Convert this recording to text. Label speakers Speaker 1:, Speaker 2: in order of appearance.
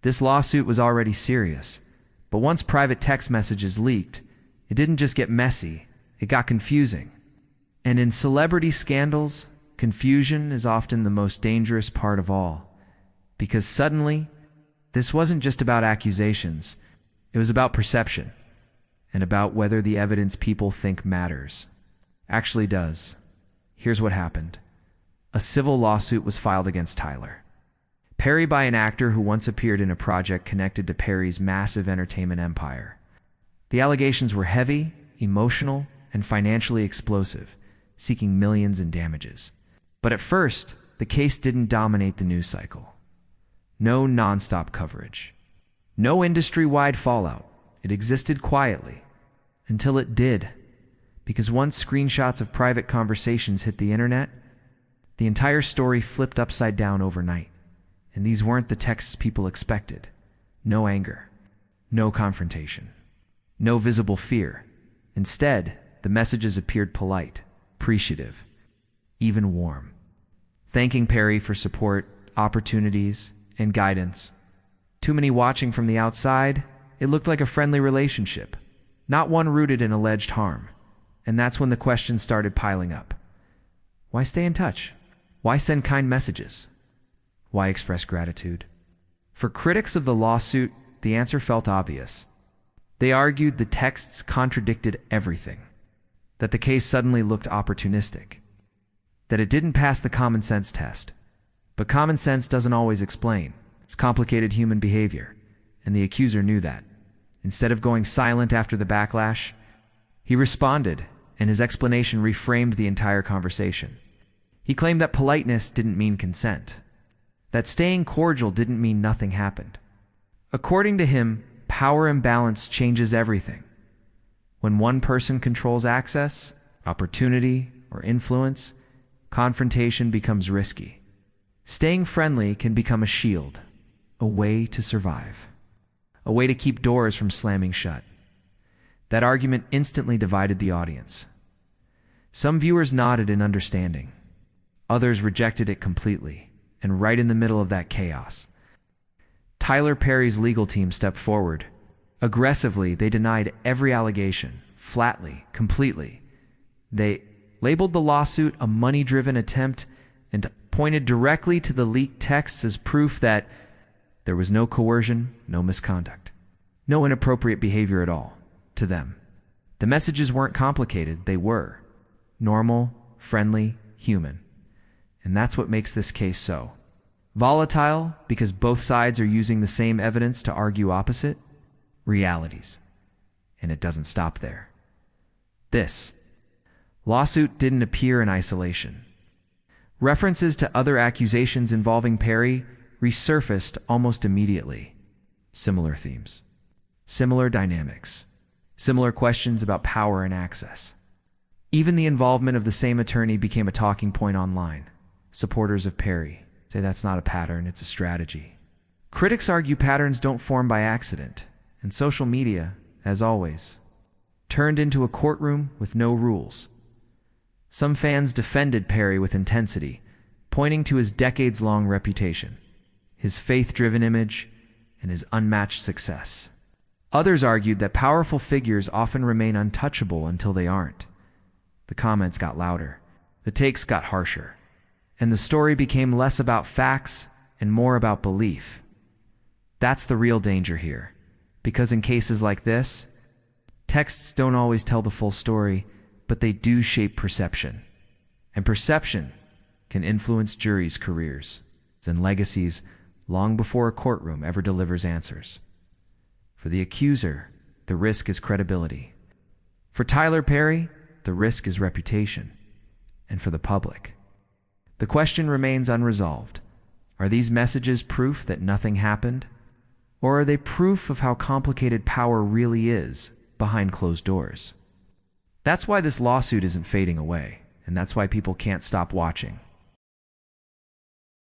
Speaker 1: This lawsuit was already serious, but once private text messages leaked, it didn't just get messy, it got confusing. And in celebrity scandals, confusion is often the most dangerous part of all, because suddenly, this wasn't just about accusations, it was about perception, and about whether the evidence people think matters actually does. Here's what happened. A civil lawsuit was filed against Tyler Perry by an actor who once appeared in a project connected to Perry's massive entertainment empire. The allegations were heavy, emotional, and financially explosive, seeking millions in damages. But at first, the case didn't dominate the news cycle. No nonstop coverage. No industry-wide fallout. It existed quietly. Until it did. Because once screenshots of private conversations hit the internet, the entire story flipped upside down overnight. And these weren't the texts people expected. No anger. No confrontation. No visible fear. Instead, the messages appeared polite, appreciative, even warm. Thanking Perry for support, opportunities, and guidance. Too many watching from the outside, it looked like a friendly relationship, not one rooted in alleged harm. And that's when the questions started piling up. Why stay in touch? Why send kind messages? Why express gratitude? For critics of the lawsuit, the answer felt obvious. They argued the texts contradicted everything, that the case suddenly looked opportunistic, that it didn't pass the common sense test. But common sense doesn't always explain. It's complicated human behavior, and the accuser knew that. Instead of going silent after the backlash, he responded, and his explanation reframed the entire conversation. He claimed that politeness didn't mean consent, that staying cordial didn't mean nothing happened. According to him, power imbalance changes everything. When one person controls access, opportunity, or influence, confrontation becomes risky. Staying friendly can become a shield, a way to survive, a way to keep doors from slamming shut. That argument instantly divided the audience. Some viewers nodded in understanding. Others rejected it completely, and right in the middle of that chaos, Tyler Perry's legal team stepped forward. Aggressively, they denied every allegation, flatly, completely. They labeled the lawsuit a money-driven attempt and pointed directly to the leaked texts as proof that there was no coercion, no misconduct, no inappropriate behavior at all, to them. The messages weren't complicated, they were normal, friendly, human. And that's what makes this case so volatile, because both sides are using the same evidence to argue opposite realities. And it doesn't stop there. This lawsuit didn't appear in isolation. References to other accusations involving Perry resurfaced almost immediately. Similar themes, similar dynamics, similar questions about power and access. Even the involvement of the same attorney became a talking point online. Supporters of Perry say that's not a pattern, it's a strategy. Critics argue patterns don't form by accident, and social media, as always, turned into a courtroom with no rules. Some fans defended Perry with intensity, pointing to his decades-long reputation, his faith-driven image, and his unmatched success. Others argued that powerful figures often remain untouchable until they aren't. The comments got louder, the takes got harsher, and the story became less about facts and more about belief. That's the real danger here, because in cases like this, texts don't always tell the full story, but they do shape perception. And perception can influence juries' careers and legacies long before a courtroom ever delivers answers. For the accuser, the risk is credibility. For Tyler Perry, the risk is reputation. And for the public, the question remains unresolved. Are these messages proof that nothing happened? Or are they proof of how complicated power really is behind closed doors? That's why this lawsuit isn't fading away, and that's why people can't stop watching.